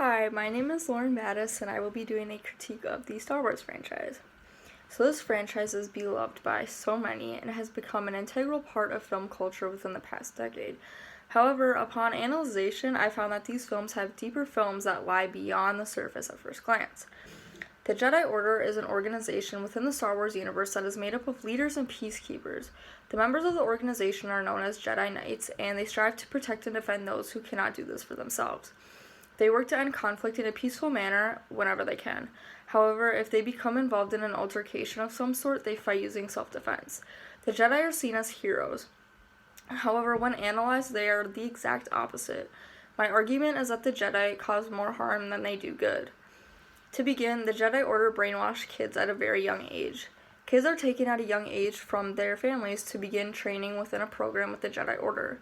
Hi, my name is Lauren Mattis, and I will be doing a critique of the Star Wars franchise. So, this franchise is beloved by so many and has become an integral part of film culture within the past decade. However, upon analyzation, I found that these films have deeper films that lie beyond the surface at first glance. The Jedi Order is an organization within the Star Wars universe that is made up of leaders and peacekeepers. The members of the organization are known as Jedi Knights, and they strive to protect and defend those who cannot do this for themselves. They work to end conflict in a peaceful manner whenever they can. However, if they become involved in an altercation of some sort, they fight using self-defense. The Jedi are seen as heroes. However, when analyzed, they are the exact opposite. My argument is that the Jedi cause more harm than they do good. To begin, the Jedi Order brainwash kids at a very young age. Kids are taken at a young age from their families to begin training within a program with the Jedi Order.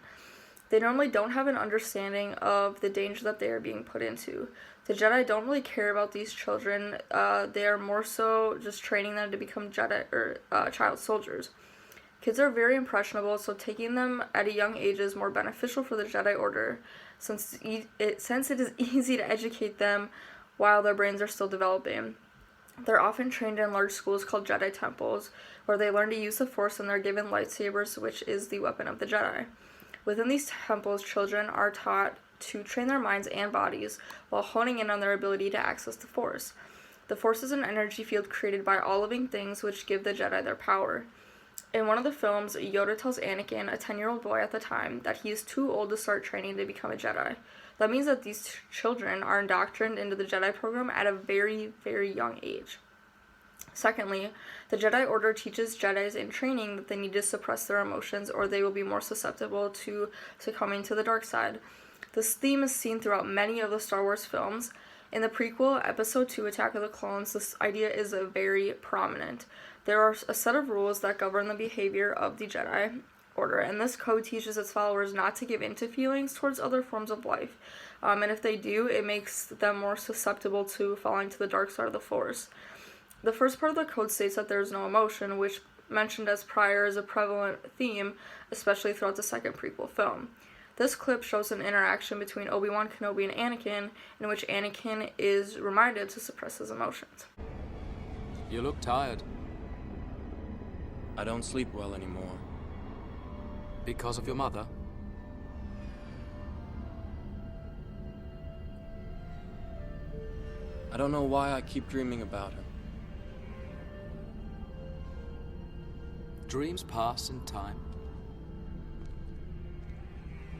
They normally don't have an understanding of the danger that they are being put into. The Jedi don't really care about these children. They are more so just training them to become Jedi or child soldiers. Kids are very impressionable, so taking them at a young age is more beneficial for the Jedi Order, since it is easy to educate them while their brains are still developing. They're often trained in large schools called Jedi temples, where they learn to use the Force and they're given lightsabers, which is the weapon of the Jedi. Within these temples, children are taught to train their minds and bodies while honing in on their ability to access the Force. The Force is an energy field created by all living things which give the Jedi their power. In one of the films, Yoda tells Anakin, a 10-year-old boy at the time, that he is too old to start training to become a Jedi. That means that these children are indoctrinated into the Jedi program at a very, very young age. Secondly, the Jedi Order teaches Jedis in training that they need to suppress their emotions or they will be more susceptible to succumbing to the dark side. This theme is seen throughout many of the Star Wars films. In the prequel, Episode 2, Attack of the Clones, this idea is very prominent. There are a set of rules that govern the behavior of the Jedi Order, and this code teaches its followers not to give in to feelings towards other forms of life. And if they do, it makes them more susceptible to falling to the dark side of the Force. The first part of the code states that there is no emotion, which, mentioned as prior, is a prevalent theme, especially throughout the second prequel film. This clip shows an interaction between Obi-Wan Kenobi and Anakin, in which Anakin is reminded to suppress his emotions. You look tired. I don't sleep well anymore. Because of your mother? I don't know why I keep dreaming about her. Dreams pass in time.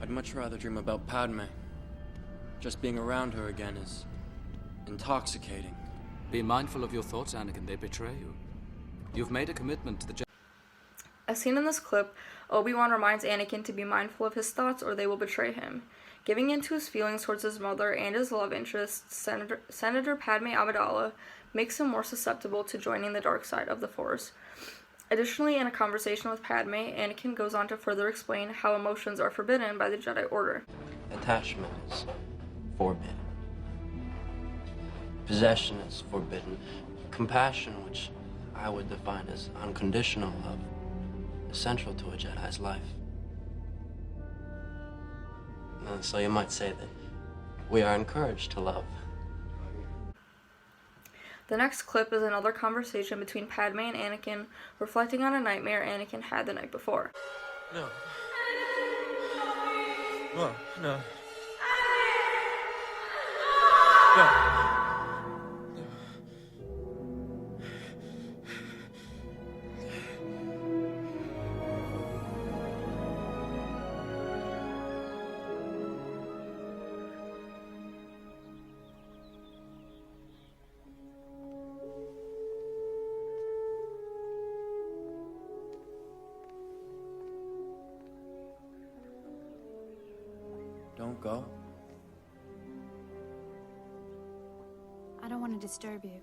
I'd much rather dream about Padme. Just being around her again is intoxicating. Be mindful of your thoughts, Anakin. They betray you. You've made a commitment to the Jedi. As seen in this clip, Obi-Wan reminds Anakin to be mindful of his thoughts or they will betray him. Giving in to his feelings towards his mother and his love interest, Senator Padme Amidala, makes him more susceptible to joining the dark side of the Force. Additionally, in a conversation with Padme, Anakin goes on to further explain how emotions are forbidden by the Jedi Order. Attachment is forbidden. Possession is forbidden. Compassion, which I would define as unconditional love, is central to a Jedi's life. So you might say that we are encouraged to love. The next clip is another conversation between Padme and Anakin, reflecting on a nightmare Anakin had the night before. No. Oh, no. No. Don't go. I don't want to disturb you.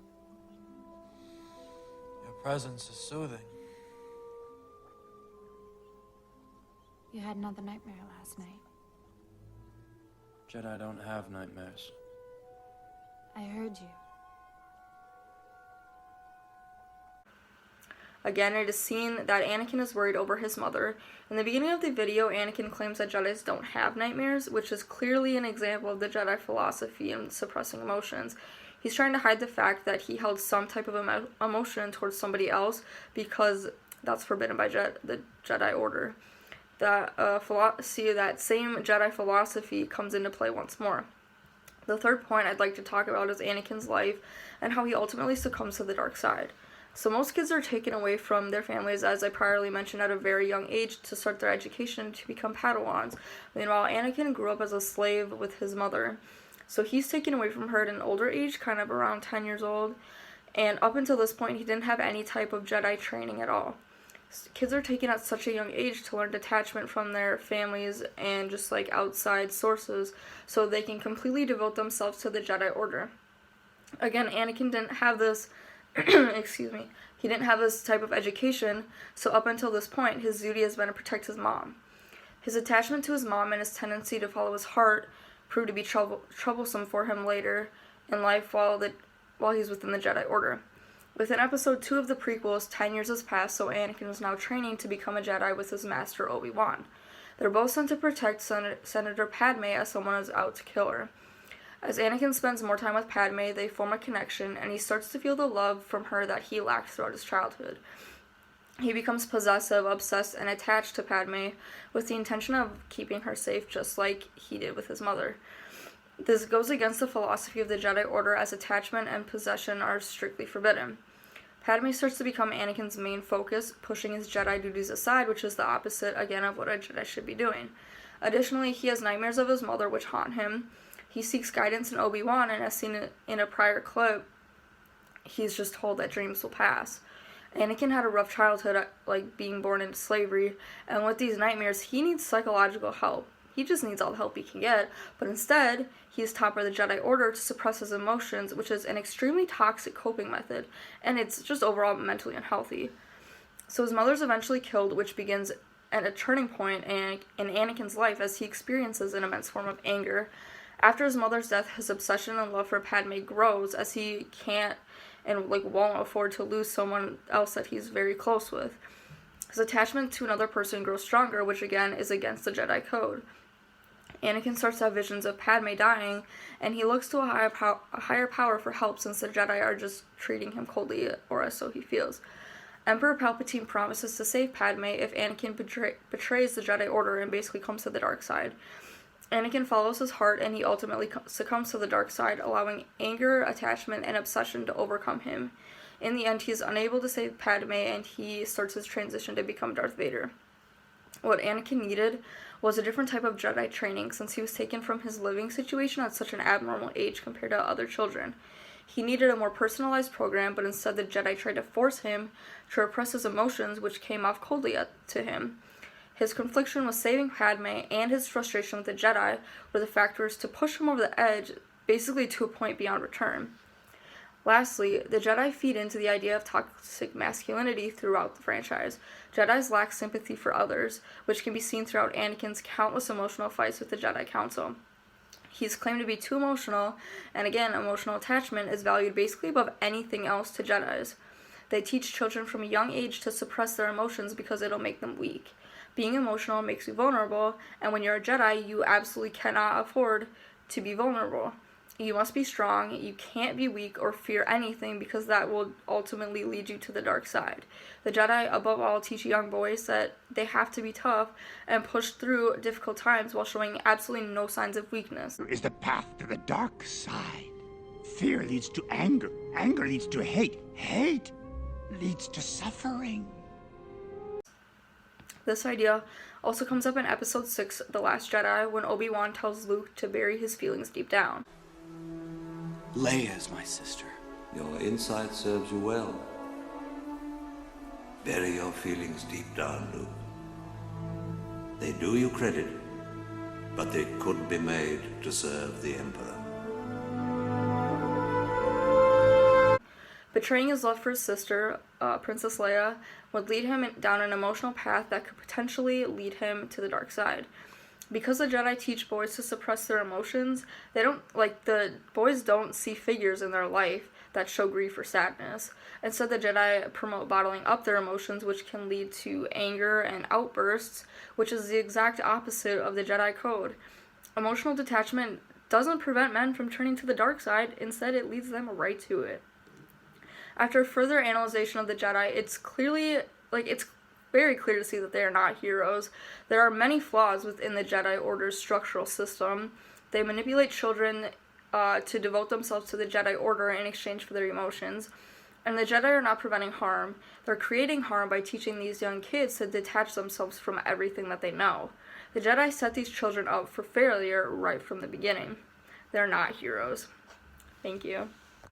Your presence is soothing. You had another nightmare last night. Jedi don't have nightmares. I heard you. Again, it is seen that Anakin is worried over his mother. In the beginning of the video, Anakin claims that Jedis don't have nightmares, which is clearly an example of the Jedi philosophy in suppressing emotions. He's trying to hide the fact that he held some type of emotion towards somebody else because that's forbidden by the Jedi Order. That same Jedi philosophy comes into play once more. The third point I'd like to talk about is Anakin's life and how he ultimately succumbs to the dark side. So most kids are taken away from their families, as I priorly mentioned, at a very young age to start their education to become Padawans. Meanwhile, Anakin grew up as a slave with his mother. So he's taken away from her at an older age, kind of around 10 years old. And up until this point, he didn't have any type of Jedi training at all. Kids are taken at such a young age to learn detachment from their families and just like outside sources so they can completely devote themselves to the Jedi Order. Again, Anakin didn't have this he didn't have this type of education, so up until this point, his duty has been to protect his mom. His attachment to his mom and his tendency to follow his heart proved to be troublesome for him later in life while he's within the Jedi Order. Within episode 2 of the prequels, 10 years has passed, so Anakin is now training to become a Jedi with his master Obi-Wan. They're both sent to protect Senator Padme as someone is out to kill her. As Anakin spends more time with Padme, they form a connection, and he starts to feel the love from her that he lacked throughout his childhood. He becomes possessive, obsessed, and attached to Padme with the intention of keeping her safe, just like he did with his mother. This goes against the philosophy of the Jedi Order, as attachment and possession are strictly forbidden. Padme starts to become Anakin's main focus, pushing his Jedi duties aside, which is the opposite, again, of what a Jedi should be doing. Additionally, he has nightmares of his mother, which haunt him. He seeks guidance in Obi-Wan, and as seen in a prior clip, he's just told that dreams will pass. Anakin had a rough childhood, like being born into slavery, and with these nightmares, he needs psychological help. He just needs all the help he can get, but instead, he is taught by the Jedi Order to suppress his emotions, which is an extremely toxic coping method, and it's just overall mentally unhealthy. So his mother's eventually killed, which begins at a turning point in Anakin's life as he experiences an immense form of anger. After his mother's death, his obsession and love for Padme grows as he can't and won't afford to lose someone else that he's very close with. His attachment to another person grows stronger, which again is against the Jedi Code. Anakin starts to have visions of Padme dying, and he looks to a higher power for help since the Jedi are just treating him coldly, or so he feels. Emperor Palpatine promises to save Padme if Anakin betrays the Jedi Order and basically comes to the dark side. Anakin follows his heart, and he ultimately succumbs to the dark side, allowing anger, attachment, and obsession to overcome him. In the end, he is unable to save Padme, and he starts his transition to become Darth Vader. What Anakin needed was a different type of Jedi training, since he was taken from his living situation at such an abnormal age compared to other children. He needed a more personalized program, but instead the Jedi tried to force him to repress his emotions, which came off coldly to him. His confliction with saving Padme and his frustration with the Jedi were the factors to push him over the edge, basically to a point beyond return. Lastly, the Jedi feed into the idea of toxic masculinity throughout the franchise. Jedis lack sympathy for others, which can be seen throughout Anakin's countless emotional fights with the Jedi Council. He's claimed to be too emotional, and again, emotional attachment is valued basically above anything else to Jedis. They teach children from a young age to suppress their emotions because it'll make them weak. Being emotional makes you vulnerable, and when you're a Jedi, you absolutely cannot afford to be vulnerable. You must be strong, you can't be weak or fear anything because that will ultimately lead you to the dark side. The Jedi, above all, teach young boys that they have to be tough and push through difficult times while showing absolutely no signs of weakness. Is the path to the dark side. Fear leads to anger. Anger leads to hate. Hate leads to suffering. This idea also comes up in Episode 6, The Last Jedi, when Obi-Wan tells Luke to bury his feelings deep down. Leia's my sister. Your insight serves you well. Bury your feelings deep down, Luke. They do you credit, but they could be made to serve the Emperor. Betraying his love for his sister, Princess Leia, would lead him down an emotional path that could potentially lead him to the dark side. Because the Jedi teach boys to suppress their emotions, the boys don't see figures in their life that show grief or sadness. Instead, the Jedi promote bottling up their emotions, which can lead to anger and outbursts, which is the exact opposite of the Jedi code. Emotional detachment doesn't prevent men from turning to the dark side, instead it leads them right to it. After further analysis of the Jedi, it's very clear to see that they are not heroes. There are many flaws within the Jedi Order's structural system. They manipulate children to devote themselves to the Jedi Order in exchange for their emotions. And the Jedi are not preventing harm. They're creating harm by teaching these young kids to detach themselves from everything that they know. The Jedi set these children up for failure right from the beginning. They're not heroes. Thank you.